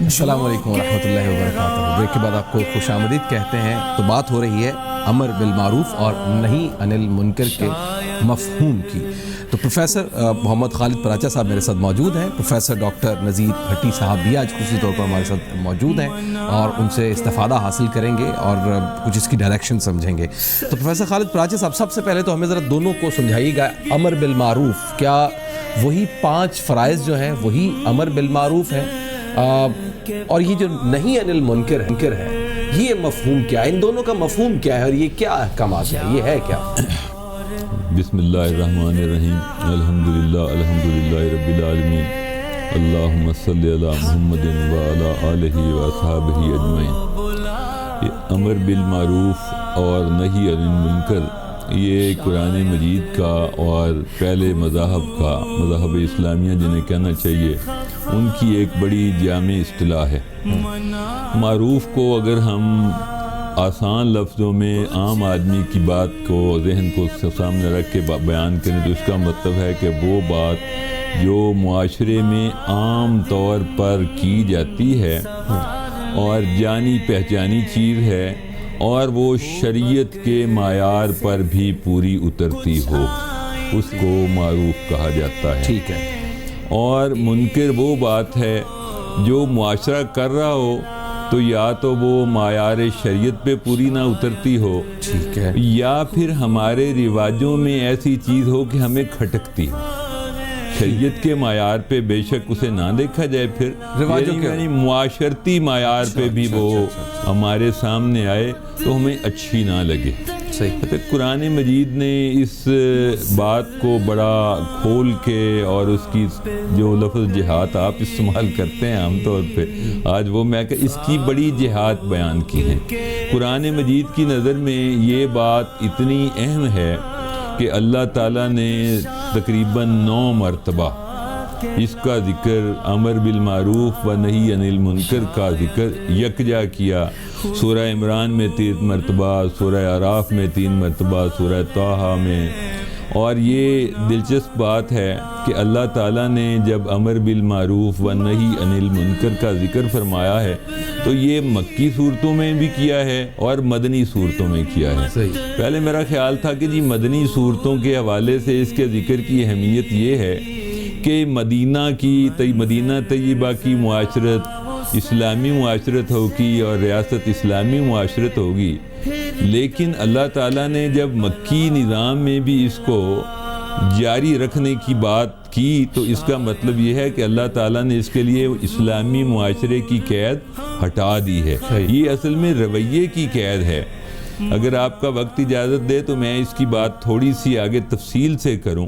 السلام علیکم ورحمۃ اللہ وبرکاتہ۔ بریک کے بعد آپ کو خوش آمدید کہتے ہیں۔ تو بات ہو رہی ہے امر بالمعروف اور نہی عن المنکر کے مفہوم کی۔ تو پروفیسر محمد خالد پراچا صاحب میرے ساتھ موجود ہیں، پروفیسر ڈاکٹر نذیر بھٹی صاحب بھی آج خصوصی طور پر ہمارے ساتھ موجود ہیں اور ان سے استفادہ حاصل کریں گے اور کچھ اس کی ڈائریکشن سمجھیں گے۔ تو پروفیسر خالد پراچا صاحب، سب سے پہلے تو ہمیں ذرا دونوں کو سمجھائیے گا، امر بالمعروف کیا وہی 5 فرائض جو ہیں وہی امر بالمعروف ہے، اور یہ جو نہی عن المنکر ہے یہ مفہوم کیا ہے، ان دونوں کا مفہوم کیا ہے اور یہ کیا احکامات ہیں، یہ ہے کیا؟ بسم اللہ الرحمن الرحیم، الحمدللہ رب العالمین، اللہم صلی علی محمد وعلی آلہ واصحابہ اجمعین۔ امر بالمعروف اور نہی عن المنکر یہ قرآن مجید کا اور پہلے مذاہب اسلامیہ جنہیں کہنا چاہیے ان کی ایک بڑی جامع اصطلاح ہے۔ معروف کو اگر ہم آسان لفظوں میں عام آدمی کی بات کو ذہن کو سامنے رکھ کے بیان کریں تو اس کا مطلب ہے کہ وہ بات جو معاشرے میں عام طور پر کی جاتی ہے اور جانی پہچانی چیز ہے اور وہ شریعت کے معیار پر بھی پوری اترتی ہو، اس کو معروف کہا جاتا ہے۔ ٹھیک ہے۔ اور منکر وہ بات ہے جو معاشرہ کر رہا ہو تو یا تو وہ معیار شریعت پہ پوری نہ اترتی ہو، ٹھیک ہے، یا پھر ہمارے رواجوں میں ایسی چیز ہو کہ ہمیں کھٹکتی ہو۔ شریعت کے معیار پہ بے شک اسے نہ دیکھا جائے، پھر یعنی معاشرتی معیار پہ بھی وہ ہمارے سامنے آئے تو ہمیں اچھی نہ لگے۔ قرآن مجید نے اس بات کو بڑا کھول کے اور اس کی جو لفظ جہاد آپ استعمال کرتے ہیں عام طور پہ، آج وہ میں کہ اس کی بڑی جہاد بیان کی ہے۔ قرآن مجید کی نظر میں یہ بات اتنی اہم ہے کہ اللہ تعالیٰ نے تقریباً 9 مرتبہ اس کا ذکر امر بالمعروف و نہی عن المنکر کا ذکر یکجا کیا۔ سورہ عمران میں 3 مرتبہ، سورہ اعراف میں 3 مرتبہ، سورہ طٰہٰ میں۔ اور یہ دلچسپ بات ہے کہ اللہ تعالیٰ نے جب امر بالمعروف و نہی عن المنکر کا ذکر فرمایا ہے تو یہ مکی صورتوں میں بھی کیا ہے اور مدنی صورتوں میں کیا ہے۔ پہلے میرا خیال تھا کہ جی مدنی صورتوں کے حوالے سے اس کے ذکر کی اہمیت یہ ہے کہ مدینہ طیبہ کی معاشرت اسلامی معاشرت ہوگی اور ریاست اسلامی معاشرت ہوگی، لیکن اللہ تعالیٰ نے جب مکی نظام میں بھی اس کو جاری رکھنے کی بات کی تو اس کا مطلب یہ ہے کہ اللہ تعالیٰ نے اس کے لیے اسلامی معاشرے کی قید ہٹا دی ہے۔ یہ اصل میں رویے کی قید ہے۔ اگر آپ کا وقت اجازت دے تو میں اس کی بات تھوڑی سی آگے تفصیل سے کروں۔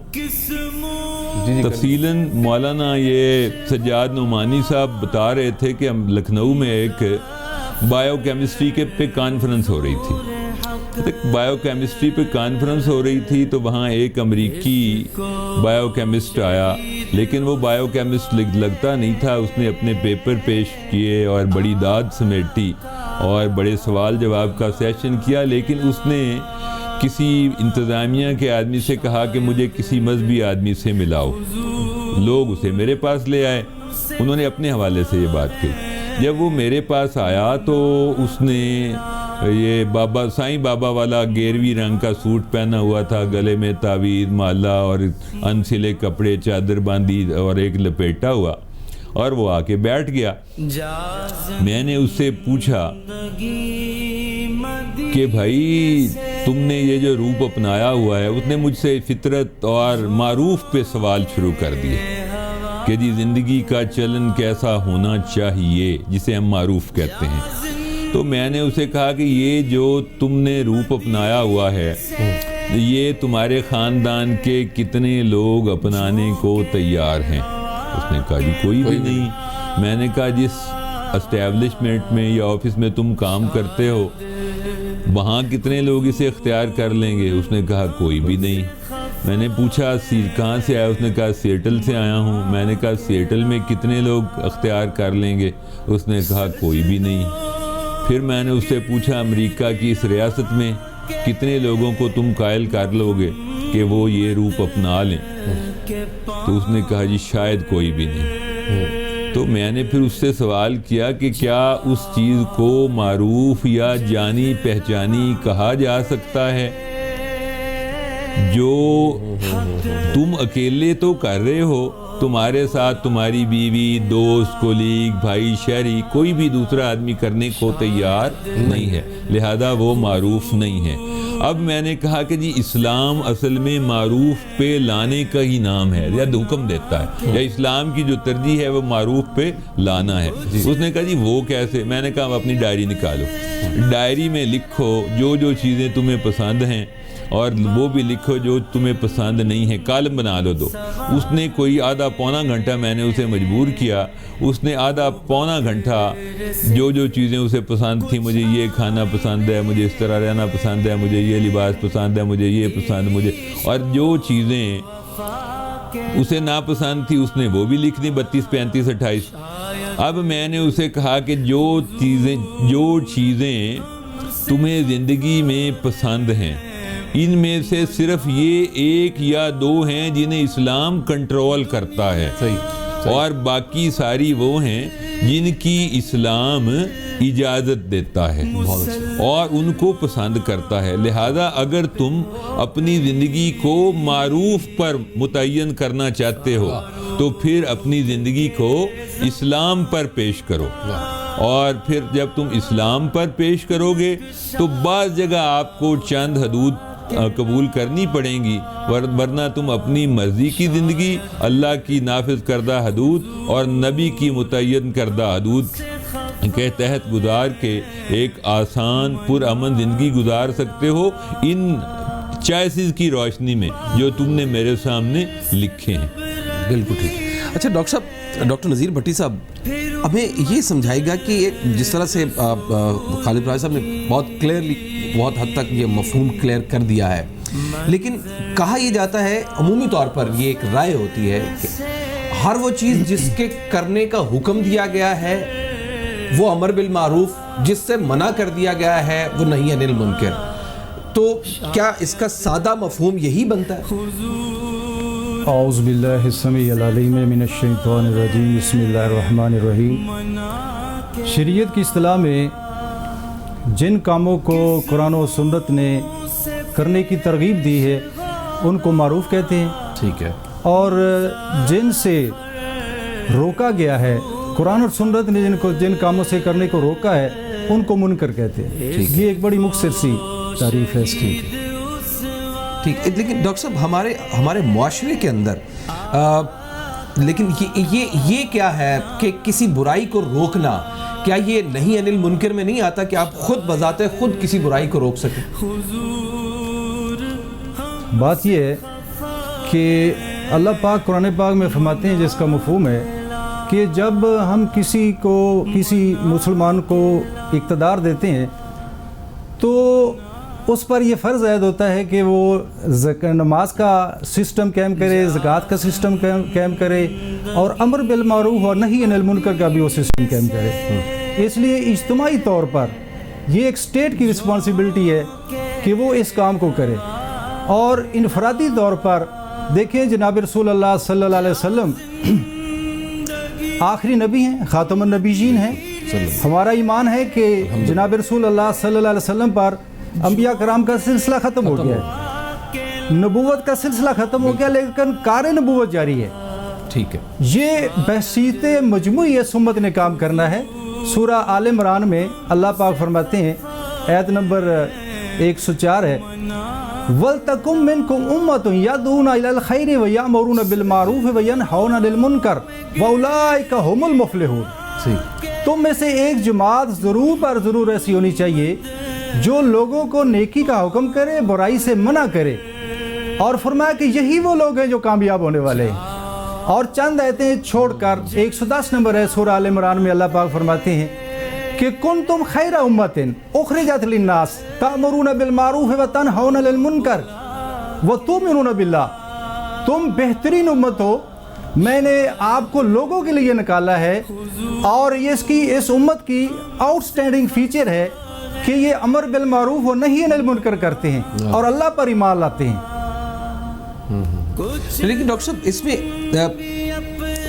تفصیلاً مولانا یہ سجاد نعمانی صاحب بتا رہے تھے کہ ہم لکھنؤ میں ایک بائیو کیمسٹری پہ کانفرنس ہو رہی تھی۔ بائیو کیمسٹری پہ کانفرنس ہو رہی تھی تو وہاں ایک امریکی بائیو کیمسٹ آیا، لیکن وہ بائیو کیمسٹ لگتا نہیں تھا۔ اس نے اپنے پیپر پیش کیے اور بڑی داد سمیٹی اور بڑے سوال جواب کا سیشن کیا، لیکن اس نے کسی انتظامیہ کے آدمی سے کہا کہ مجھے کسی مذہبی آدمی سے ملاؤ۔ لوگ اسے میرے پاس لے آئے، انہوں نے اپنے حوالے سے یہ بات کی۔ جب وہ میرے پاس آیا تو اس نے یہ سائیں بابا والا گیروی رنگ کا سوٹ پہنا ہوا تھا، گلے میں تعویذ مالا اور انسلے کپڑے چادر باندھی اور ایک لپیٹا ہوا، اور وہ آ کے بیٹھ گیا۔ میں نے اس سے پوچھا کہ بھائی تم نے یہ جو روپ اپنایا ہوا ہے، اس نے مجھ سے فطرت اور معروف پہ سوال شروع کر دیے کہ جی زندگی کا چلن کیسا ہونا چاہیے، جسے ہم معروف کہتے ہیں۔ تو میں نے اسے کہا کہ یہ جو تم نے روپ اپنایا ہوا ہے یہ تمہارے خاندان کے کتنے لوگ اپنانے کو تیار ہیں؟ اس نے کہا جی کوئی بھی نہیں۔ میں نے کہا جس اسٹیبلشمنٹ میں یا آفس میں تم کام کرتے ہو وہاں کتنے لوگ اسے اختیار کر لیں گے؟ اس نے کہا کوئی بھی نہیں۔ میں نے پوچھا کہاں سے آیا؟ اس نے کہا سیٹل سے آیا ہوں۔ میں نے کہا سیٹل میں کتنے لوگ اختیار کر لیں گے؟ اس نے کہا کوئی بھی نہیں۔ پھر میں نے اس سے پوچھا امریکہ کی اس ریاست میں کتنے لوگوں کو تم قائل کر لو گے کہ وہ یہ روپ اپنا لیں؟ تو اس نے کہا جی شاید کوئی بھی نہیں۔ تو میں نے پھر اس سے سوال کیا کہ کیا اس چیز کو معروف یا جانی پہچانی کہا جا سکتا ہے جو تم اکیلے تو کر رہے ہو، تمہارے ساتھ تمہاری بیوی، دوست، کولیگ، بھائی، شہری، کوئی بھی دوسرا آدمی کرنے کو تیار نہیں ہے، لہذا وہ معروف نہیں ہے۔ اب میں نے کہا کہ جی اسلام اصل میں معروف پہ لانے کا ہی نام ہے یا حکم دیتا ہے، یا اسلام کی جو ترجیح ہے وہ معروف پہ لانا ہے۔ اس نے کہا جی وہ کیسے؟ میں نے کہا اب اپنی ڈائری نکالو، ڈائری میں لکھو جو چیزیں تمہیں پسند ہیں، اور وہ بھی لکھو جو تمہیں پسند نہیں ہے، کالم بنا لو دو۔ اس نے کوئی آدھا پونا گھنٹہ میں نے اسے مجبور کیا، اس نے آدھا پونا گھنٹہ جو چیزیں اسے پسند تھیں، مجھے یہ کھانا پسند ہے، مجھے اس طرح رہنا پسند ہے، مجھے یہ لباس پسند ہے، مجھے یہ پسند، مجھے، اور جو چیزیں اسے ناپسند تھی اس نے وہ بھی لکھ دی، 32، 35، 28۔ اب میں نے اسے کہا کہ جو چیزیں تمہیں زندگی میں پسند ہیں، ان میں سے صرف یہ 1 یا 2 ہیں جنہیں اسلام کنٹرول کرتا ہے، اور باقی ساری وہ ہیں جن کی اسلام اجازت دیتا ہے اور ان کو پسند کرتا ہے۔ لہذا اگر تم اپنی زندگی کو معروف پر متعین کرنا چاہتے ہو تو پھر اپنی زندگی کو اسلام پر پیش کرو، اور پھر جب تم اسلام پر پیش کرو گے تو بعض جگہ آپ کو چند حدود قبول کرنی پڑیں گی، ورنہ تم اپنی مرضی کی زندگی، اللہ کی نافذ کردہ حدود اور نبی کی متعین کردہ حدود کے تحت گزار کے ایک آسان پرامن زندگی گزار سکتے ہو، ان چوائسز کی روشنی میں جو تم نے میرے سامنے لکھے ہیں۔ بالکل ٹھیک۔ اچھا ڈاکٹر صاحب، ڈاکٹر نذیر بھٹی صاحب ہمیں یہ سمجھائے گا کہ جس طرح سے خالد راج صاحب نے بہت کلیئرلی، بہت حد تک یہ مفہوم کلیئر کر دیا ہے، لیکن کہا یہ جاتا ہے عمومی طور پر، یہ ایک رائے ہوتی ہے کہ ہر وہ چیز جس کے کرنے کا حکم دیا گیا ہے وہ امر بالمعروف، جس سے منع کر دیا گیا ہے وہ نہی عن المنکر۔ تو کیا اس کا سادہ مفہوم یہی بنتا ہے؟ اعوذ باللہ السمیع العلیم من الشیطان الرجیم، بسم اللہ الرحمن الرحیم۔ شریعت کی اصطلاح میں جن کاموں کو قرآن و سنت نے کرنے کی ترغیب دی ہے ان کو معروف کہتے ہیں، ٹھیک ہے، اور جن سے روکا گیا ہے، قرآن اور سنت نے جن کاموں سے کرنے کو روکا ہے ان کو منکر کہتے ہیں۔ یہ ایک بڑی مختصر سی تعریف ہے اس کی۔ ٹھیک، لیکن ڈاکٹر صاحب ہمارے معاشرے کے اندر لیکن یہ کیا ہے کہ کسی برائی کو روکنا، کیا یہ نہی عن المنکر میں نہیں آتا کہ آپ خود بذات خود کسی برائی کو روک سکیں؟ بات یہ ہے کہ اللہ پاک قرآن پاک میں فرماتے ہیں، جس کا مفہوم ہے کہ جب ہم کسی مسلمان کو اقتدار دیتے ہیں تو اس پر یہ فرض عائد ہوتا ہے کہ وہ نماز کا سسٹم قائم کرے، زکوٰۃ کا سسٹم قائم کرے، اور امر بالمعروف اور نہی عن المنکر کا بھی وہ سسٹم قائم کرے۔ اس لیے اجتماعی طور پر یہ ایک اسٹیٹ کی رسپانسبلٹی ہے کہ وہ اس کام کو کرے، اور انفرادی طور پر دیکھیں جناب رسول اللہ صلی اللہ علیہ وسلم آخری نبی ہیں، خاتم النبیین ہیں۔ ہمارا ایمان ہے کہ جناب رسول اللہ صلی اللہ علیہ وسلم پر انبیاء کرام کا سلسلہ ختم ہو گیا ہے، نبوت کا سلسلہ ختم ہو گیا، لیکن کار نبوت جاری ہے۔ ٹھیک ہے، یہ بحثیت مجموعی اس امت نے کام کرنا ہے۔ سورہ آل عمران میں اللہ پاک فرماتے ہیں، آیت نمبر 104 ہے، وَلْتَكُمْ مِنْكُمْ أُمَّةٌ يَدْعُونَ إِلَى الْخَيْرِ وَيَأْمُرُونَ بِالْمَعْرُوفِ وَيَنْهَوْنَ عَنِ الْمُنْكَرِ وَأُولَٰئِكَ هُمُ الْمُفْلِحُونَ۔ تم میں سے ایک جماعت ضرور ایسی ہونی چاہیے جو لوگوں کو نیکی کا حکم کرے، برائی سے منع کرے، اور فرمایا کہ یہی وہ لوگ ہیں جو کامیاب ہونے والے ہیں۔ اور چند آیتیں چھوڑ کر 110 نمبر ہے سورہ آل عمران میں اللہ پاک فرماتے ہیں کہ کنتم خیر امت اخرجت للناس تأمرون بالمعروف وتنہون عن المنکر وتؤمنون باللہ۔ تم بہترین امت ہو، میں نے آپ کو لوگوں کے لیے نکالا ہے، اور اس امت کی آؤٹ سٹینڈنگ فیچر ہے کہ یہ امر بالمعروف و نہی عن المنکر کرتے ہیں اور اللہ پر ایمان لاتے ہیں۔ لیکن ڈاکٹر صاحب اس میں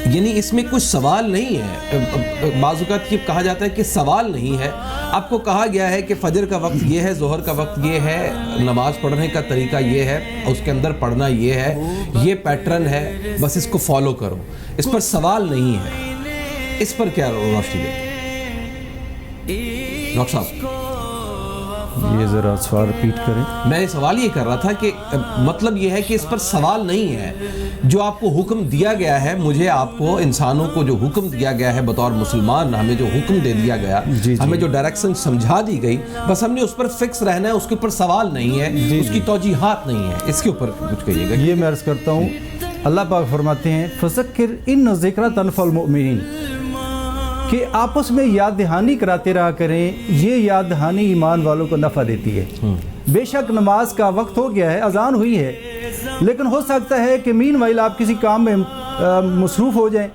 یعنی اس میں کچھ سوال نہیں ہے. بعض اوقات یہ کہا جاتا ہے کہ سوال نہیں ہے. آپ کو کہا گیا ہے کہ فجر کا وقت یہ ہے, ظہر کا وقت یہ ہے, نماز پڑھنے کا طریقہ یہ ہے, اس کے اندر پڑھنا یہ ہے, یہ پیٹرن ہے, بس اس کو فالو کرو. اس پر سوال نہیں ہے. اس پر کیا روشنی دے ڈاکٹر صاحب؟ یہ ذرا سوال ریپیٹ کریں. میں سوال یہ کر رہا تھا کہ مطلب یہ ہے کہ اس پر سوال نہیں ہے. جو آپ کو حکم دیا گیا ہے, مجھے آپ کو انسانوں کو جو حکم دیا گیا ہے بطور مسلمان, ہمیں جو حکم دے دیا گیا, ہمیں جو ڈائریکشن سمجھا دی گئی, بس ہم نے اس پر فکس رہنا ہے. اس کے اوپر سوال نہیں ہے, اس کی توجیحات نہیں ہے. اس کے اوپر کچھ کہیے گا. یہ میں عرض کرتا ہوں, اللہ پاک فرماتے ہیں فذکر ان ذکر تنفع المؤمنین, کہ آپس میں یاد دہانی کراتے رہا کریں. یہ یاد دہانی ایمان والوں کو نفع دیتی ہے. بے شک نماز کا وقت ہو گیا ہے, اذان ہوئی ہے, لیکن ہو سکتا ہے کہ مین وائل آپ کسی کام میں مصروف ہو جائیں,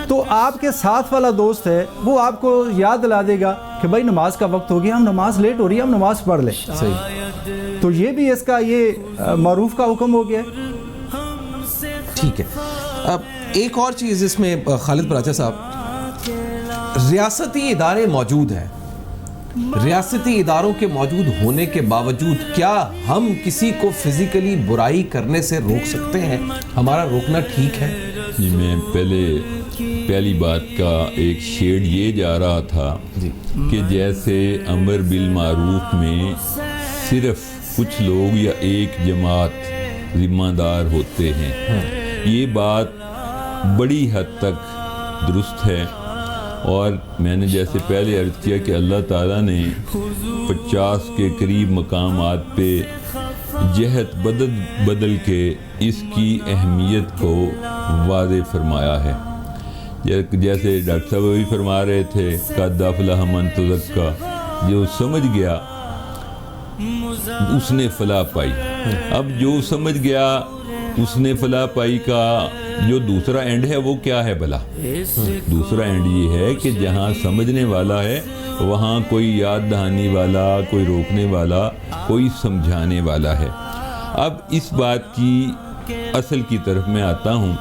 تو آپ کے ساتھ والا دوست ہے وہ آپ کو یاد دلا دے گا کہ بھائی نماز کا وقت ہو گیا, ہم نماز لیٹ ہو رہی ہے, ہم نماز پڑھ لیں. صحیح. تو یہ بھی اس کا یہ معروف کا حکم ہو گیا ہے. ٹھیک ہے. اب ایک اور چیز اس میں خالد پراچا صاحب, ریاستی ادارے موجود ہیں. ریاستی اداروں کے موجود ہونے کے باوجود کیا ہم کسی کو فزیکلی برائی کرنے سے روک سکتے ہیں؟ ہمارا روکنا ٹھیک ہے؟ جی, میں پہلی بات کا ایک شیڈ یہ جا رہا تھا کہ جیسے امر بالمعروف میں صرف کچھ لوگ یا ایک جماعت ذمہ دار ہوتے ہیں, یہ بات بڑی حد تک درست ہے. اور میں نے جیسے پہلے عرض کیا کہ اللہ تعالیٰ نے 50 کے قریب مقامات پہ جہت بدل کے اس کی اہمیت کو واضح فرمایا ہے. جیسے ڈاکٹر صاحب بھی فرما رہے تھے قد افلح من تزکا, جو سمجھ گیا اس نے فلاح پائی. اب جو سمجھ گیا اس نے فلاح پائی کا جو دوسرا اینڈ ہے وہ کیا ہے بھلا؟ دوسرا اینڈ یہ ہے کہ جہاں سمجھنے والا ہے وہاں کوئی یاد دہانی والا, کوئی روکنے والا, کوئی سمجھانے والا ہے. اب اس بات کی اصل کی طرف میں آتا ہوں.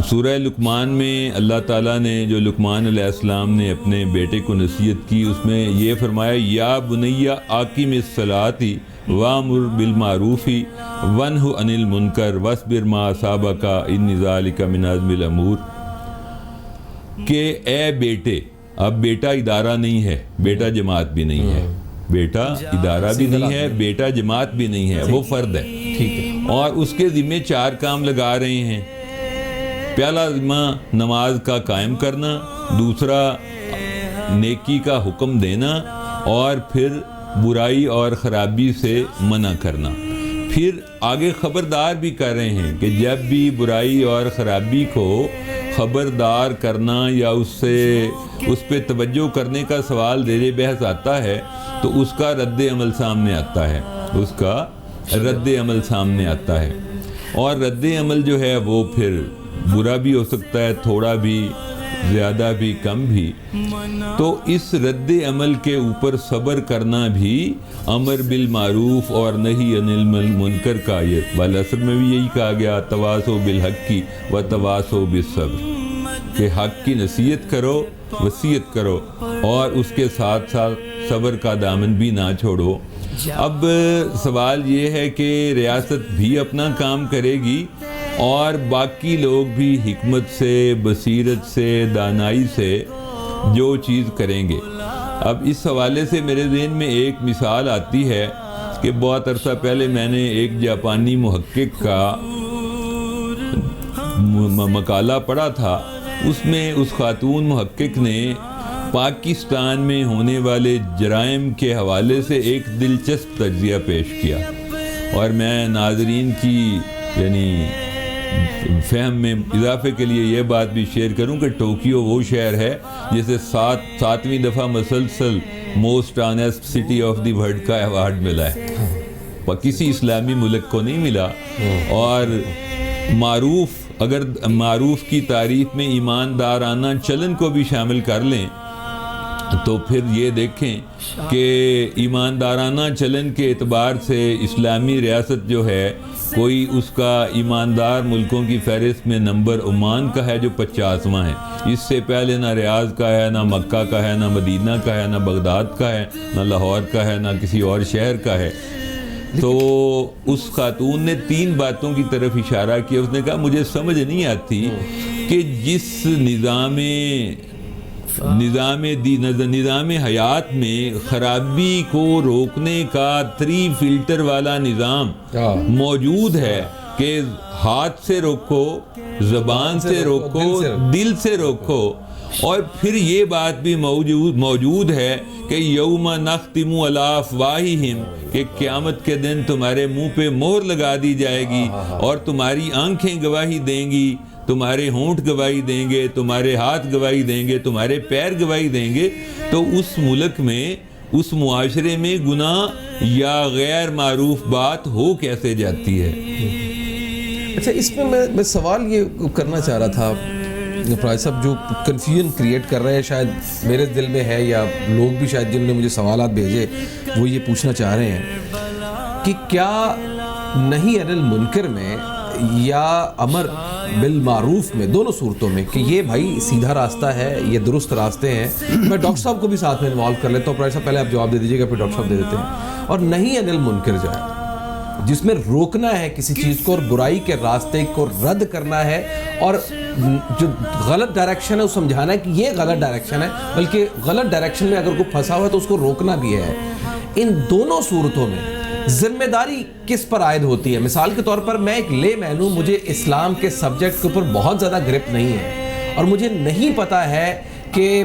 سورہ لقمان میں اللہ تعالیٰ نے جو لقمان علیہ السلام نے اپنے بیٹے کو نصیحت کی, اس میں یہ فرمایا یا بنیا اقیم الصلاۃ وامر بالمعروف ونہ عن المنکر واصبر ما اصابک ان ذلک من عزم الامور, کہ اے بیٹے, اب بیٹا ادارہ نہیں ہے, بیٹا جماعت بھی نہیں ہے, بیٹا ادارہ بھی نہیں ہے, بیٹا جماعت بھی نہیں ہے, وہ فرد ہے. ٹھیک ہے. اور اس کے ذمہ 4 کام لگا رہے ہیں. پہلا ذمہ نماز کا قائم کرنا, دوسرا نیکی کا حکم دینا, اور پھر برائی اور خرابی سے منع کرنا. پھر آگے خبردار بھی کر رہے ہیں کہ جب بھی برائی اور خرابی کو خبردار کرنا یا اس پہ توجہ کرنے کا سوال زیر بحث آتا ہے تو اس کا رد عمل سامنے آتا ہے, اس کا رد عمل سامنے آتا ہے. اور رد عمل جو ہے وہ پھر برا بھی ہو سکتا ہے, تھوڑا بھی, زیادہ بھی, کم بھی. تو اس رد عمل کے اوپر صبر کرنا بھی امر بالمعروف اور نہی عن المنکر کا آیت. بالاصل میں بھی یہی کہا گیا تواصوا بالحق و تواصوا بالصبر, کہ حق کی نصیحت کرو, وصیت کرو, اور اس کے ساتھ ساتھ صبر کا دامن بھی نہ چھوڑو. اب سوال یہ ہے کہ ریاست بھی اپنا کام کرے گی اور باقی لوگ بھی حکمت سے, بصیرت سے, دانائی سے جو چیز کریں گے. اب اس حوالے سے میرے ذہن میں ایک مثال آتی ہے کہ بہت عرصہ پہلے میں نے ایک جاپانی محقق کا مقالہ پڑھا تھا. اس میں اس خاتون محقق نے پاکستان میں ہونے والے جرائم کے حوالے سے ایک دلچسپ تجزیہ پیش کیا, اور میں ناظرین کی یعنی فہم میں اضافے کے لیے یہ بات بھی شیئر کروں کہ ٹوکیو وہ شہر ہے جسے 7ویں دفعہ مسلسل most honest city of the world کا ایوارڈ ملا ہے, کسی اسلامی ملک کو نہیں ملا. اور اگر معروف کی تعریف میں ایماندارانہ چلن کو بھی شامل کر لیں تو پھر یہ دیکھیں کہ ایماندارانہ چلن کے اعتبار سے اسلامی ریاست جو ہے کوئی اس کا ایماندار ملکوں کی فہرست میں نمبر عمان کا ہے جو 50واں ہے. اس سے پہلے نہ ریاض کا ہے، نہ مکہ کا ہے، نہ مدینہ کا ہے، نہ بغداد کا ہے، نہ لاہور کا ہے، نہ کسی اور شہر کا ہے. تو اس خاتون نے 3 باتوں کی طرف اشارہ کیا. اس نے کہا مجھے سمجھ نہیں آتی کہ جس نظام حیات میں خرابی کو روکنے کا 3 فلٹر والا نظام موجود ہے کہ ہاتھ سے روکو، زبان سے روکو، دل سے روکو، اور پھر یہ بات بھی موجود ہے کہ یوم نختم علی افواہہم، کہ قیامت کے دن تمہارے منہ پہ مہر لگا دی جائے گی اور تمہاری آنکھیں گواہی دیں گی، تمہارے ہونٹ گواہی دیں گے، تمہارے ہاتھ گواہی دیں گے، تمہارے پیر گواہی دیں گے. تو اس ملک میں، اس معاشرے میں گناہ یا غیر معروف بات ہو کیسے جاتی ہے؟ اچھا، اس میں میں سوال یہ کرنا چاہ رہا تھا پرائز صاحب، جو کنفیوژن کریٹ کر رہے ہیں شاید میرے دل میں ہے، یا لوگ بھی شاید جن نے مجھے سوالات بھیجے وہ یہ پوچھنا چاہ رہے ہیں کہ کیا نہی عن المنکر میں یا امر بالمعروف میں، دونوں صورتوں میں، کہ یہ بھائی سیدھا راستہ ہے، یہ درست راستے ہیں. میں ڈاکٹر صاحب کو بھی ساتھ میں انوالو کر لیتا ہوں. پرائز صاحب پہلے آپ جواب دے دیجیے گا، پھر ڈاکٹر صاحب دے دیتے ہیں. اور نہی عن المنکر جو ہے، جس میں روکنا ہے کسی چیز کو اور برائی کے راستے کو رد کرنا ہے، اور جو غلط ڈائریکشن ہے وہ سمجھانا ہے کہ یہ غلط ڈائریکشن ہے، بلکہ غلط ڈائریکشن میں اگر کوئی پھنسا ہوا ہے تو اس کو روکنا بھی ہے. ان دونوں صورتوں میں ذمہ داری کس پر عائد ہوتی ہے؟ مثال کے طور پر میں ایک لے مین ہوں، مجھے اسلام کے سبجیکٹ کے اوپر بہت زیادہ گرپ نہیں ہے، اور مجھے نہیں پتہ ہے کہ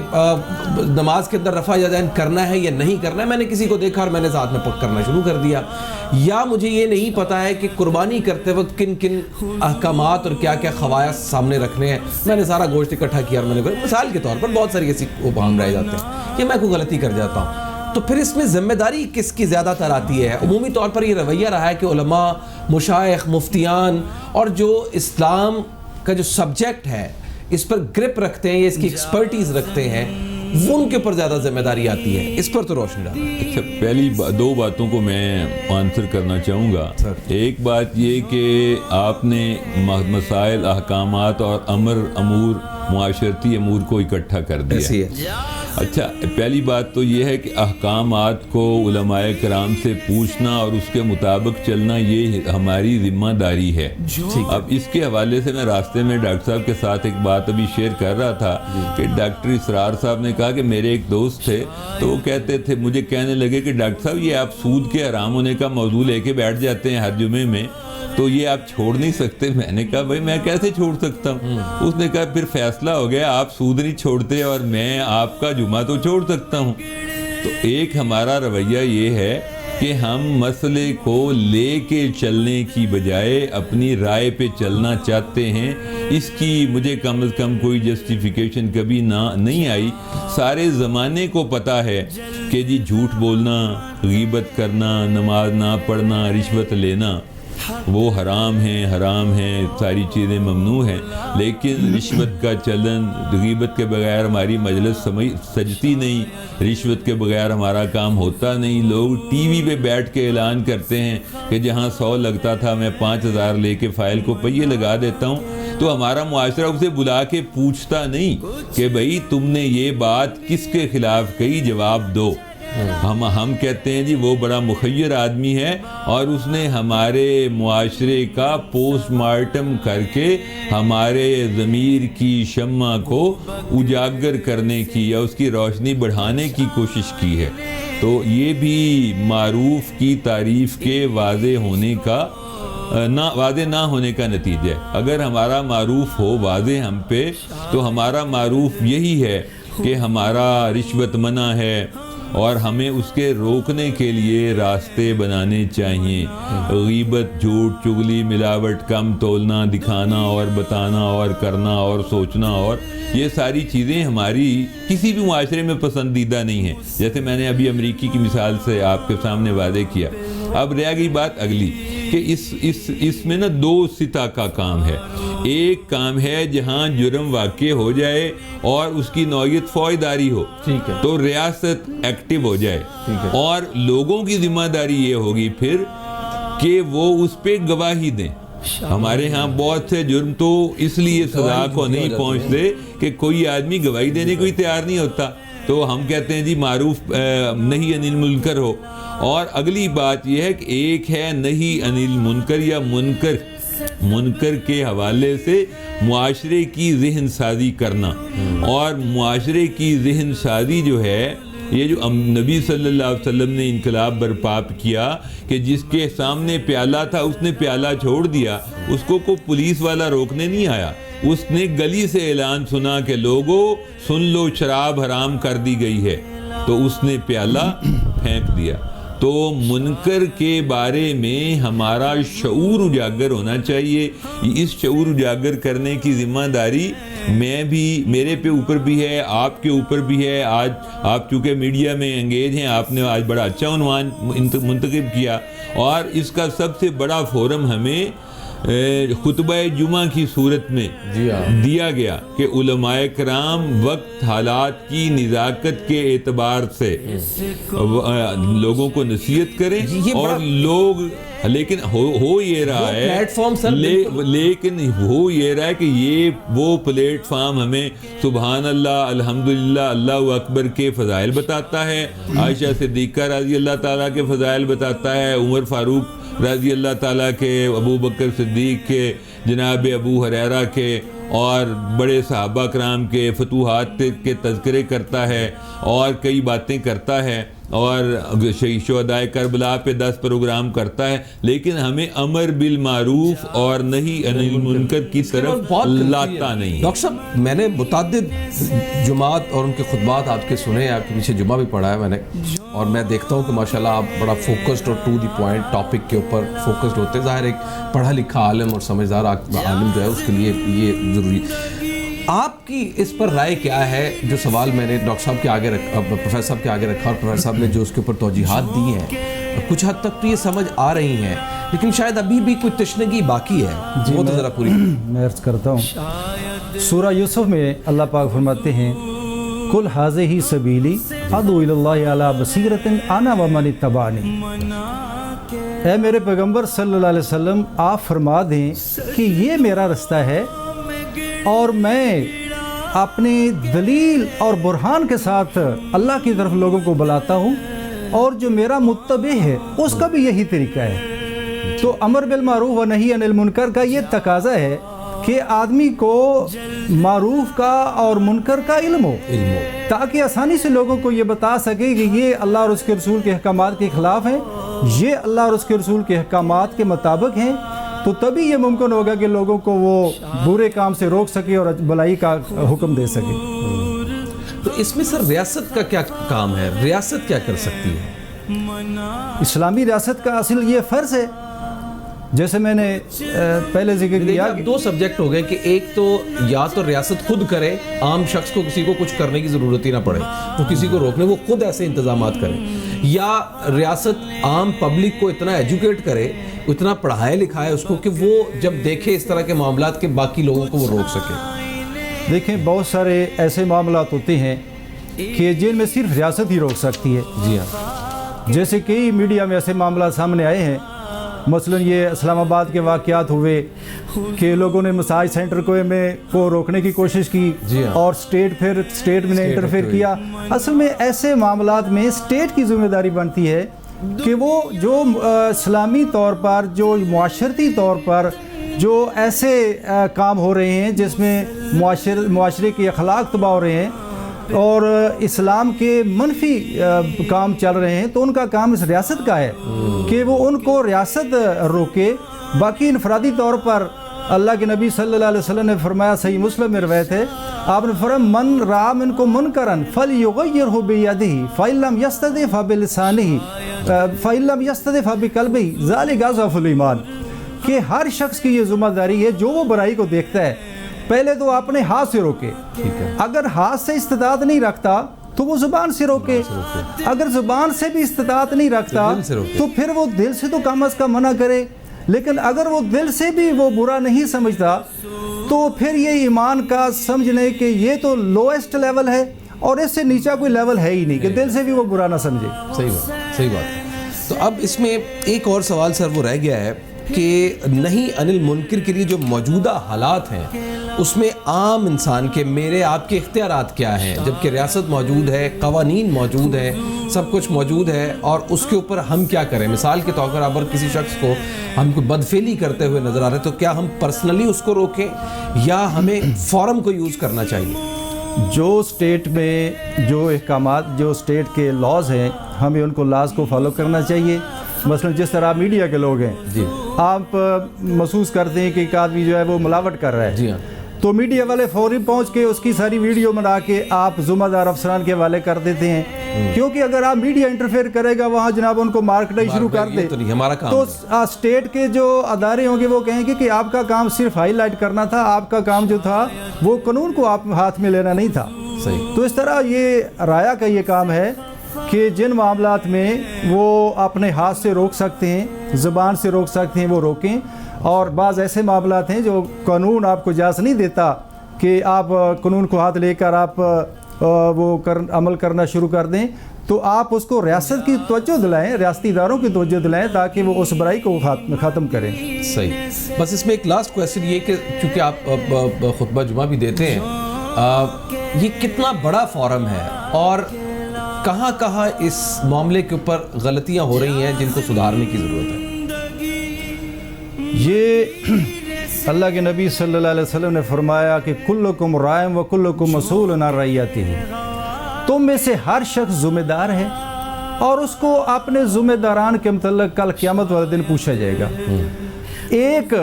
نماز کے اندر رفع یدین کرنا ہے یا نہیں کرنا ہے. میں نے کسی کو دیکھا اور میں نے ساتھ میں پک کرنا شروع کر دیا. یا مجھے یہ نہیں پتہ ہے کہ قربانی کرتے وقت کن کن احکامات اور کیا کیا خواص سامنے رکھنے ہیں. میں نے سارا گوشت اکٹھا کیا اور میں نے مثال کے طور پر بہت ساری ایسی وہم رہ جاتے ہیں کہ میں کوئی غلطی کر جاتا ہوں. تو پھر اس میں ذمہ داری کس کی زیادہ تر آتی ہے؟ عمومی طور پر یہ رویہ رہا ہے کہ علماء، مشائخ، مفتیان اور جو اسلام کا جو سبجیکٹ ہے اس پر گرپ رکھتے ہیں یا اس کی ایکسپرٹیز رکھتے ہیں، وہ ان کے اوپر زیادہ ذمہ داری آتی ہے. اس پر تو روشنی ڈالیں. اچھا، پہلی 2 باتوں کو میں آنسر کرنا چاہوں گا. ایک بات یہ کہ آپ نے مسائل، احکامات اور امور معاشرتی امور کو اکٹھا کر دیا. اچھا، پہلی بات تو یہ ہے کہ احکامات کو علماء کرام سے پوچھنا اور اس کے مطابق چلنا یہ ہماری ذمہ داری ہے. اب اس کے حوالے سے میں راستے میں ڈاکٹر صاحب کے ساتھ ایک بات ابھی شیئر کر رہا تھا کہ ڈاکٹر اسرار صاحب نے کہا کہ میرے ایک دوست تھے تو وہ کہتے تھے، مجھے کہنے لگے کہ ڈاکٹر صاحب یہ آپ سود کے حرام ہونے کا موضوع لے کے بیٹھ جاتے ہیں ہر جمعے میں، تو یہ آپ چھوڑ نہیں سکتے. میں نے کہا بھائی میں کیسے چھوڑ سکتا ہوں؟ اس نے کہا پھر فیصلہ ہو گیا، آپ سود نہیں چھوڑتے اور میں آپ کا جمعہ تو چھوڑ سکتا ہوں. تو ایک ہمارا رویہ یہ ہے کہ ہم مسئلے کو لے کے چلنے کی بجائے اپنی رائے پہ چلنا چاہتے ہیں. اس کی مجھے کم از کم کوئی جسٹیفیکیشن کبھی نہیں آئی. سارے زمانے کو پتہ ہے کہ جی جھوٹ بولنا، غیبت کرنا، نماز نہ پڑھنا، رشوت لینا وہ حرام ہیں، ساری چیزیں ممنوع ہیں. لیکن رشوت کا چلن، غیبت کے بغیر ہماری مجلس سجتی نہیں، رشوت کے بغیر ہمارا کام ہوتا نہیں. لوگ ٹی وی پہ بیٹھ کے اعلان کرتے ہیں کہ جہاں 100 لگتا تھا میں 5000 لے کے فائل کو پہیے لگا دیتا ہوں. تو ہمارا معاشرہ اسے بلا کے پوچھتا نہیں کہ بھئی تم نے یہ بات کس کے خلاف کہی، جواب دو. ہم کہتے ہیں جی وہ بڑا مخیر آدمی ہے اور اس نے ہمارے معاشرے کا پوسٹ مارٹم کر کے ہمارے ضمیر کی شمع کو اجاگر کرنے کی یا اس کی روشنی بڑھانے کی کوشش کی ہے. تو یہ بھی معروف کی تعریف کے واضح نہ ہونے کا نتیجہ ہے. اگر ہمارا معروف ہو واضح ہم پہ، تو ہمارا معروف یہی ہے کہ ہمارا رشوت منع ہے اور ہمیں اس کے روکنے کے لیے راستے بنانے چاہیے. غیبت، جھوٹ، چغلی، ملاوٹ، کم تولنا، دکھانا اور بتانا اور کرنا اور سوچنا، اور یہ ساری چیزیں ہماری کسی بھی معاشرے میں پسندیدہ نہیں ہیں. جیسے میں نے ابھی امریکی کی مثال سے آپ کے سامنے واضح کیا. اب رہ گئی بات اگلی کہ اس میں نا 2 سطح کا کام ہے. ایک کام ہے جہاں جرم واقع ہو جائے اور اس کی نوعیت فوجداری ہو، تو ریاست ایکٹیو ہو جائے، اور لوگوں کی ذمہ داری یہ ہوگی پھر کہ وہ اس پہ گواہی دیں. ہمارے ہاں بہت سے جرم تو اس لیے سزا کو نہیں پہنچتے کہ کوئی آدمی گواہی دینے کو ہی تیار نہیں ہوتا, تو ہم کہتے ہیں جی معروف نہی عن المنکر ہو. اور اگلی بات یہ ہے کہ ایک ہے نہی عن المنکر یا منکر کے حوالے سے معاشرے کی ذہن سازی کرنا, اور معاشرے کی ذہن سازی جو ہے یہ جو نبی صلی اللہ علیہ وسلم نے انقلاب برپا کیا کہ جس کے سامنے پیالہ تھا اس نے پیالہ چھوڑ دیا, اس کو کوئی پولیس والا روکنے نہیں آیا, اس نے گلی سے اعلان سنا کہ لوگوں سن لو شراب حرام کر دی گئی ہے, تو اس نے پیالہ پھینک دیا. تو منکر کے بارے میں ہمارا شعور اجاگر ہونا چاہیے. اس شعور اجاگر کرنے کی ذمہ داری میرے پہ اوپر بھی ہے, آپ کے اوپر بھی ہے. آج آپ چونکہ میڈیا میں انگیج ہیں, آپ نے آج بڑا اچھا عنوان منتخب کیا, اور اس کا سب سے بڑا فورم ہمیں خطبہ جمعہ کی صورت میں دیا گیا کہ علماء کرام وقت حالات کی نزاکت کے اعتبار سے لوگوں کو نصیحت کریں, اور لوگ لیکن ہو یہ رہا ہے کہ یہ وہ پلیٹ فارم ہمیں سبحان اللہ الحمدللہ اللہ اکبر کے فضائل بتاتا ہے, عائشہ صدیقہ رضی اللہ تعالیٰ کے فضائل بتاتا ہے, عمر فاروق رضی اللہ تعالیٰ کے, ابو بکر صدیق کے, جناب ابو ہریرہ کے, اور بڑے صحابہ کرام کے فتوحات کے تذکرے کرتا ہے, اور کئی باتیں کرتا ہے, اور شہداء کربلا پہ 10 پروگرام کرتا ہے, لیکن ہمیں امر بالمعروف اور نہی عن المنکر کی طرف لاتا نہیں. ڈاکٹر صاحب میں نے متعدد جمعات اور ان کے خطبات آپ کے سنے, آپ کے پیچھے جمعہ بھی پڑھا ہے میں نے, اور میں دیکھتا ہوں کہ ماشاءاللہ آپ بڑا فوکسڈ اور ٹو دی پوائنٹ ٹاپک کے اوپر فوکسڈ ہوتے ہیں. ظاہر ایک پڑھا لکھا عالم اور سمجھدار عالم جو ہے اس کے لیے یہ ضروری. آپ کی اس پر رائے کیا ہے؟ جو سوال میں نے ڈاکٹر صاحب کے آگے رکھا, پروفیسر صاحب کے آگے رکھا, اور پروفیسر صاحب نے جو اس کے اوپر توجیحات دی ہیں کچھ حد تک تو یہ سمجھ آ رہی ہیں, لیکن شاید ابھی بھی کوئی تشنگی باقی ہے. وہ تو ذرا پوری میں عرض کرتا ہوں. سورہ یوسف میں اللہ پاک فرماتے ہیں قل ھذہ سبیلی ادعو الی اللہ علی بصیرۃ انا ومن اتبعنی. اے میرے پیغمبر صلی اللہ علیہ وسلم آپ فرما دیں کہ یہ میرا رستہ ہے, اور میں اپنی دلیل اور برہان کے ساتھ اللہ کی طرف لوگوں کو بلاتا ہوں, اور جو میرا متبع ہے اس کا بھی یہی طریقہ ہے. تو امر بالمعروف و نہی عن المنکر کا یہ تقاضا ہے کہ آدمی کو معروف کا اور منکر کا علم ہو, تاکہ آسانی سے لوگوں کو یہ بتا سکے کہ یہ اللہ اور اس کے رسول کے احکامات کے خلاف ہیں, یہ اللہ اور اس کے رسول کے احکامات کے مطابق ہیں. تو تبھی یہ ممکن ہوگا کہ لوگوں کو وہ برے کام سے روک سکے اور بھلائی کا حکم دے سکے. تو اس میں سر ریاست کا کیا کام ہے؟ ریاست کیا کر سکتی ہے؟ اسلامی ریاست کا اصل یہ فرض ہے, جیسے میں نے پہلے ذکر کیا. دو سبجیکٹ ہو گئے کہ ایک تو یا تو ریاست خود کرے, عام شخص کو کسی کو کچھ کرنے کی ضرورت ہی نہ پڑے, وہ کسی کو روکنے, وہ خود ایسے انتظامات کرے, یا ریاست عام پبلک کو اتنا ایجوکیٹ کرے, اتنا پڑھائے لکھائے اس کو کہ وہ جب دیکھے اس طرح کے معاملات کے باقی لوگوں کو وہ روک سکے. دیکھیں بہت سارے ایسے معاملات ہوتے ہیں کہ جن میں صرف ریاست ہی روک سکتی ہے. جی ہاں, جیسے کئی میڈیا میں ایسے معاملات سامنے آئے ہیں. مثلا یہ اسلام آباد کے واقعات ہوئے کہ لوگوں نے مساج سینٹر کو روکنے کی کوشش کی, اور اسٹیٹ میں نے انٹرفیئر کیا. اصل میں ایسے معاملات میں اسٹیٹ کی ذمہ داری بنتی ہے کہ وہ جو اسلامی طور پر, جو معاشرتی طور پر جو ایسے کام ہو رہے ہیں جس میں معاشرے کے اخلاق تباہ ہو رہے ہیں اور اسلام کے منفی کام چل رہے ہیں, تو ان کا کام اس ریاست کا ہے کہ وہ ان کو ریاست روکے. باقی انفرادی طور پر اللہ کے نبی صلی اللہ علیہ وسلم نے فرمایا, صحیح مسلم میں روایت ہے, آپ نے فرمایا من رأى منکم منکرا فلیغیرہ بیدہ فإن لم یستطع فبلسانہ فإن لم یستطع فبقلبہ ذلک اضعف الایمان. کہ ہر شخص کی یہ ذمہ داری ہے جو وہ برائی کو دیکھتا ہے پہلے تو اپنے ہاتھ سے روکے, اگر ہاتھ سے استطاعت نہیں رکھتا تو وہ زبان سے روکے, اگر زبان سے بھی استطاعت نہیں رکھتا تو پھر وہ دل سے تو کم از کم منع کرے, لیکن اگر وہ دل سے بھی وہ برا نہیں سمجھتا تو پھر یہ ایمان کا سمجھ لیں کہ یہ تو لویسٹ لیول ہے, اور اس سے نیچا کوئی لیول ہے ہی نہیں کہ دل سے بھی وہ برا نہ سمجھے. صحیح بات ہے. تو اب اس میں ایک اور سوال سر وہ رہ گیا ہے کہ نہیں انل منکر کے لیے جو موجودہ حالات ہیں اس میں عام انسان کے میرے آپ کے اختیارات کیا ہیں، جبکہ ریاست موجود ہے، قوانین موجود ہیں، سب کچھ موجود ہے، اور اس کے اوپر ہم کیا کریں؟ مثال کے طور پر اگر کسی شخص کو ہم کو بدفعلی کرتے ہوئے نظر آ رہے تو کیا ہم پرسنلی اس کو روکیں یا ہمیں فورم کو یوز کرنا چاہیے؟ جو اسٹیٹ میں جو احکامات، جو اسٹیٹ کے لاز ہیں، ہمیں ان کو لاز کو فالو کرنا چاہیے۔ مثلا جس طرح میڈیا کے لوگ ہیں، جی آپ محسوس کرتے ہیں کہ ایک آدمی جو ہے وہ ملاوٹ کر رہا ہے، جی ہاں، تو میڈیا والے فوری پہنچ کے اس کی ساری ویڈیو بنا کے آپ ذمہ دار افسران کے حوالے کر دیتے ہیں، کیونکہ اگر آپ میڈیا انٹرفیئر کرے گا وہاں جناب ان کو مارکیٹنگ شروع کر دے تو اسٹیٹ کے جو ادارے ہوں گے وہ کہیں گے کہ آپ کا کام صرف ہائی لائٹ کرنا تھا، آپ کا کام جو تھا وہ قانون کو آپ ہاتھ میں لینا نہیں تھا۔ صحیح۔ تو اس طرح یہ رایا کا یہ کام ہے کہ جن معاملات میں وہ اپنے ہاتھ سے روک سکتے ہیں، زبان سے روک سکتے ہیں، وہ روکیں، اور بعض ایسے معاملات ہیں جو قانون آپ کو اجازت نہیں دیتا کہ آپ قانون کو ہاتھ لے کر آپ وہ عمل کرنا شروع کر دیں، تو آپ اس کو ریاست کی توجہ دلائیں، ریاستی اداروں کی توجہ دلائیں تاکہ وہ اس برائی کو ختم کریں۔ صحیح۔ بس اس میں ایک لاسٹ کویسچن یہ کہ چونکہ آپ خطبہ جمعہ بھی دیتے ہیں، یہ کتنا بڑا فورم ہے اور کہاں کہاں اس معاملے کے اوپر غلطیاں ہو رہی ہیں جن کو سدھارنے کی ضرورت ہے؟ یہ اللہ کے نبی صلی اللہ علیہ وسلم نے فرمایا کہ کلکم رائم و کلکم مسئول عن رعیتہ، تم میں سے ہر شخص ذمہ دار ہے اور اس کو اپنے ذمہ داران کے متعلق کل قیامت والے دن پوچھا جائے گا۔ ایک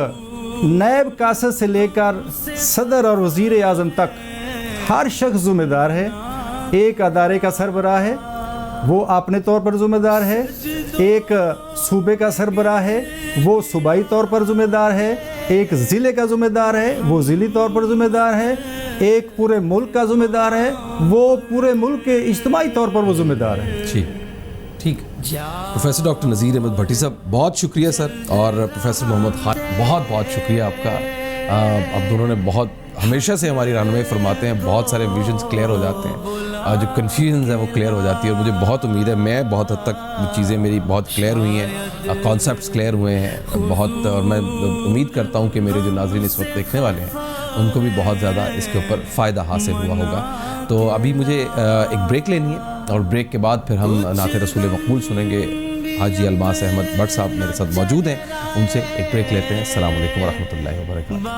نائب قاصد سے لے کر صدر اور وزیر اعظم تک ہر شخص ذمہ دار ہے۔ ایک ادارے کا سربراہ ہے، وہ اپنے طور پر ذمہ دار ہے، ایک صوبے کا سربراہ ہے، وہ صوبائی طور پر ذمہ دار ہے، ایک ضلع کا ذمہ دار ہے، وہ ضلعی طور پر ذمہ دار ہے، ایک پورے ملک کا ذمہ دار ہے، وہ پورے ملک کے اجتماعی طور پر وہ ذمہ دار ہے۔ ٹھیک۔ پروفیسر ڈاکٹر نذیر احمد بھٹی صاحب بہت شکریہ سر، اور پروفیسر محمد خالد بہت بہت شکریہ آپ کا۔ اب دونوں نے بہت ہمیشہ سے ہماری رہنمائی فرماتے ہیں، بہت سارے ویژنز کلیئر ہو جاتے ہیں، جو کنفیوژنز ہیں وہ کلیئر ہو جاتی ہے، اور مجھے بہت امید ہے، میں بہت حد تک چیزیں میری بہت کلیئر ہوئی ہیں، کانسیپٹس کلیئر ہوئے ہیں بہت، اور میں امید کرتا ہوں کہ میرے جو ناظرین اس وقت دیکھنے والے ہیں ان کو بھی بہت زیادہ اس کے اوپر فائدہ حاصل ہوا ہوگا۔ تو ابھی مجھے ایک بریک لینی ہے، اور بریک کے بعد پھر ہم نعت رسول مقبول سنیں گے۔ حاجی الماس احمد بٹ صاحب میرے ساتھ موجود ہیں، ان سے ایک بریک لیتے ہیں۔ السلام علیکم ورحمۃ اللہ وبرکاتہ۔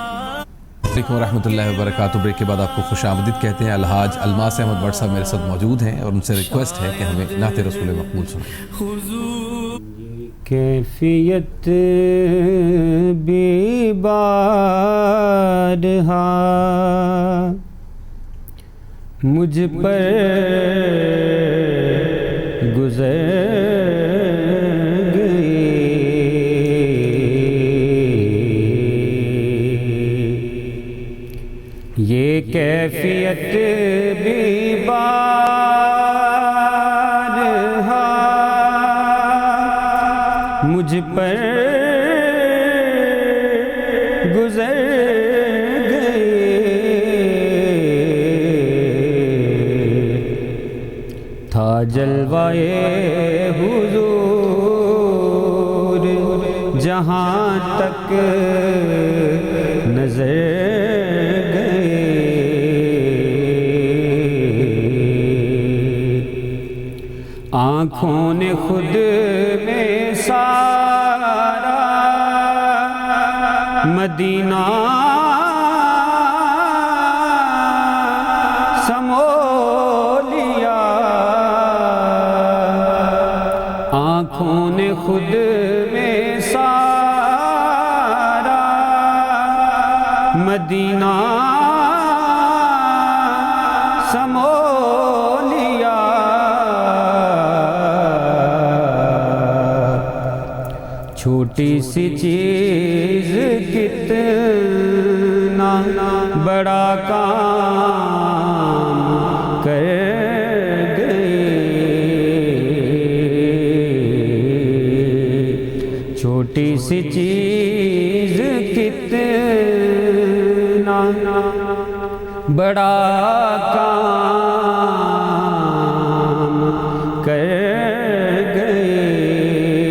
علیکم ورحمۃ اللہ وبرکاتہ۔ بریک کے بعد آپ کو خوش آمدید کہتے ہیں۔ الحاج الماس احمد بٹ صاحب میرے ساتھ موجود ہیں، اور ان سے ریکویسٹ ہے کہ ہمیں نعت رسول مقبول سنیں۔ کیفیت بے بارہا مجھ پر گزر یہ کیفیت بھی بارہا مجھ پر گزر گئے، تھا جلوائے حضور جہاں تک نظر آنکھوں نے خود میں سارا مدینہ سمو لیا، آنکھوں نے خود میں سارا مدینہ سمو لیا، چھوٹی سی چیز کتنا بڑا کام کر گئی، چھوٹی سی چیز کتنا بڑا کام کر گئی۔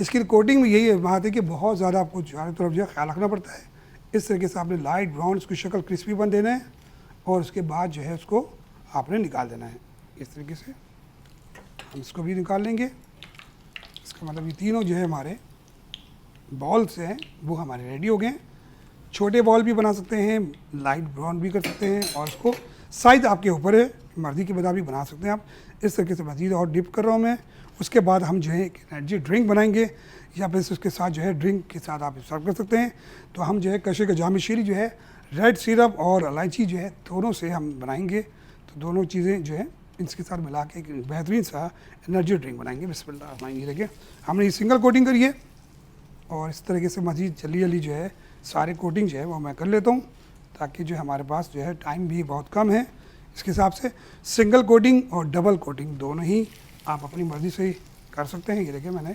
اس کی کوٹنگ میں یہی بات ہے کہ بہت زیادہ آپ کو چاروں طرف جو ہے خیال رکھنا پڑتا ہے. اس طریقے سے آپ نے لائٹ براؤن اس کی شکل کرسپی بن دینا ہے اور اس کے بعد جو ہے اس کو آپ نے نکال دینا ہے. اس طریقے سے ہم اس کو بھی نکال لیں گے. اس کا مطلب یہ تینوں جو ہے ہمارے بالز ہیں وہ ہمارے ریڈی ہو گئے ہیں. چھوٹے بال بھی بنا سکتے ہیں, لائٹ براؤن بھی کر سکتے ہیں, اور اس کو سائز آپ کے اوپر ہے, مرضی کے مطابق بنا سکتے ہیں آپ. اس طریقے سے مزید اور ڈپ کر رہا ہوں میں. اس کے بعد ہم جو ہے ایک انرجی ڈرنک بنائیں گے, یا پھر اس کے ساتھ جو ہے ڈرنک کے ساتھ آپ سرو کر سکتے ہیں. تو ہم جو ہے کشے کا جام شیری جو ہے ریڈ سیرپ اور الائچی جو ہے دونوں سے ہم بنائیں گے. تو دونوں چیزیں جو ہے اس کے ساتھ ملا کے ایک بہترین سا انرجی ڈرنک بنائیں گے. بسم اللہ الرحمن الرحیم. دیکھیں ہم نے یہ سنگل کوٹنگ کری ہے, اور اس طریقے سے مزید جلدی جلدی جو ہے سارے کوٹنگ جو ہے وہ میں کر لیتا ہوں, تاکہ جو ہمارے پاس جو ہے ٹائم بھی بہت کم ہے. اس کے حساب سے سنگل کوٹنگ اور ڈبل کوٹنگ دونوں ہی آپ اپنی مرضی سے کر سکتے ہیں. یہ دیکھیں میں نے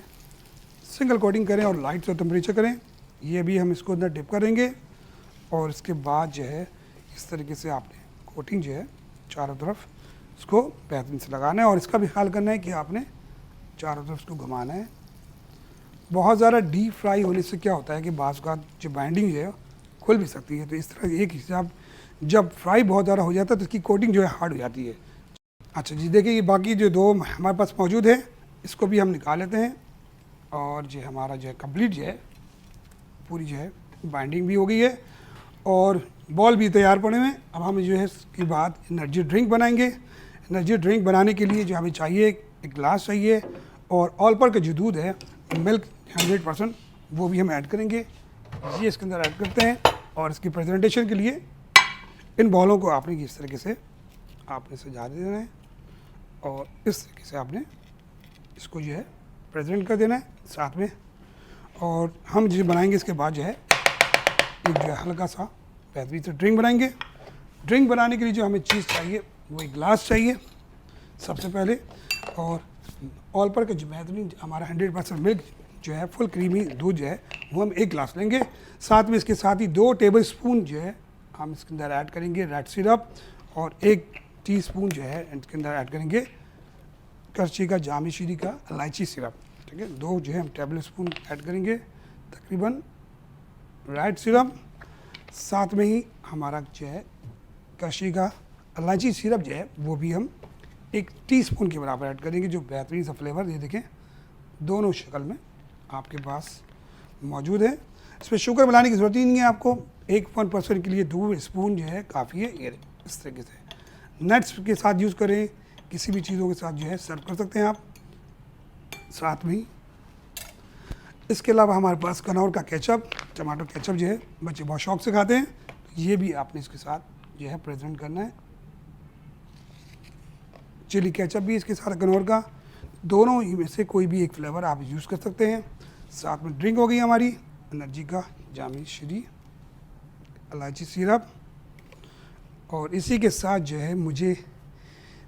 سنگل کوٹنگ کریں اور لائٹ سے ٹمپریچر کریں. یہ بھی ہم اس کو اندر ڈپ کریں گے, اور اس کے بعد جو ہے اس طریقے سے آپ نے کوٹنگ جو ہے چاروں طرف اس کو بہترین سے لگانا ہے, اور اس کا بھی خیال کرنا ہے کہ آپ نے چاروں طرف اس کو گھمانا ہے. بہت زیادہ ڈیپ فرائی ہونے سے کیا ہوتا ہے کہ بعض اوقات جو بائنڈنگ ہے کھل بھی سکتی ہے. تو اس طرح ایک حساب جب فرائی بہت زیادہ ہو جاتا ہے تو اس کی کوٹنگ جو ہے ہارڈ ہو جاتی ہے. اچھا جی دیکھیں یہ باقی جو دو ہمارے پاس موجود ہے اس کو بھی ہم نکال لیتے ہیں, اور جو ہمارا جو ہے کمپلیٹ جو ہے پوری جو ہے بائنڈنگ بھی ہو گئی ہے, اور بال بھی تیار پڑے ہوئے ہیں. اب ہم جو ہے اس کے بعد انرجی ڈرنک بنائیں گے. انرجی ڈرنک بنانے کے لیے جو ہمیں چاہیے ایک گلاس چاہیے, اور آل پر کا جو دودھ ہے ملک 100% وہ بھی ہم ایڈ کریں گے. یہ اس کے اندر ایڈ کرتے ہیں, اور اس کی پریزنٹیشن کے لیے ان بالوں کو آپ نے اس طریقے سے آپ نے سجا دینا ہے, اور اس طریقے سے آپ نے اس کو جو ہے پریزنٹ کر دینا ہے ساتھ میں. اور ہم جو بنائیں گے اس کے بعد جو ہے ایک جو ہے ہلکا سا بہترین سے ڈرنک بنائیں گے. ڈرنک بنانے کے لیے جو ہمیں چیز چاہیے وہ ایک گلاس چاہیے سب سے پہلے, اور آل پر کا جو بہترین ہمارا 100% ملک جو ہے فل کریمی دودھ جو ہے وہ ہم ایک گلاس لیں گے. ساتھ میں اس کے ساتھ ہی 2 ٹیبل اسپون جو ہے ہم اس کے اندر ایڈ کریں گے ریڈ سیرپ, اور 1 ٹی اسپون جو ہے اس کے اندر ایڈ کریں گے کرچی کا جام شیری کا الائچی سیرپ. ٹھیک ہے, 2 جو ہے ہم ٹیبل اسپون ایڈ کریں گے تقریباً ریڈ سیرپ. ساتھ میں ہی ہمارا جو ہے کرشی کا الائچی سیرپ جو ہے وہ بھی ہم 1 ٹی اسپون کے برابر ایڈ کریں گے, جو بہترین سا فلیور یہ دیکھیں دونوں شکل میں آپ کے پاس موجود ہے. اس میں شوگر ملانے کی ضرورت ہی نہیں ہے آپ کو, 1% کے لیے 2 اسپون جو ہے کافی ہے. یہ اس طریقے سے نٹس کے ساتھ یوز کریں, کسی بھی چیزوں کے ساتھ جو ہے سرو کر سکتے ہیں آپ ساتھ میں. اس کے علاوہ ہمارے پاس کنور کا کیچپ, ٹماٹو کیچپ جو ہے بچے بہت شوق سے کھاتے ہیں, یہ بھی آپ نے اس کے ساتھ جو ہے پریزنٹ کرنا ہے. چلی کیچپ بھی اس کے ساتھ کنور کا, دونوں ہی میں سے کوئی بھی ایک فلیور آپ یوز کر سکتے ہیں. ساتھ میں ڈرنک ہو گئی ہماری انرجی کا جامی شری الائچی سیرپ, اور اسی کے ساتھ جو ہے مجھے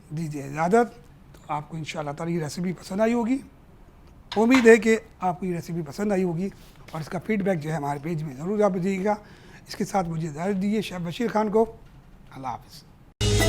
دیجیے اجازت. تو آپ کو انشاءاللہ تعالی یہ ریسیپی پسند آئی ہوگی, امید ہے کہ آپ کو یہ ریسیپی پسند آئی ہوگی, اور اس کا فیڈ بیک جو ہے ہمارے پیج میں ضرور آپ دیجیے گا. اس کے ساتھ مجھے اجازت دیجیے شیف بشیر خان کو. اللہ حافظ.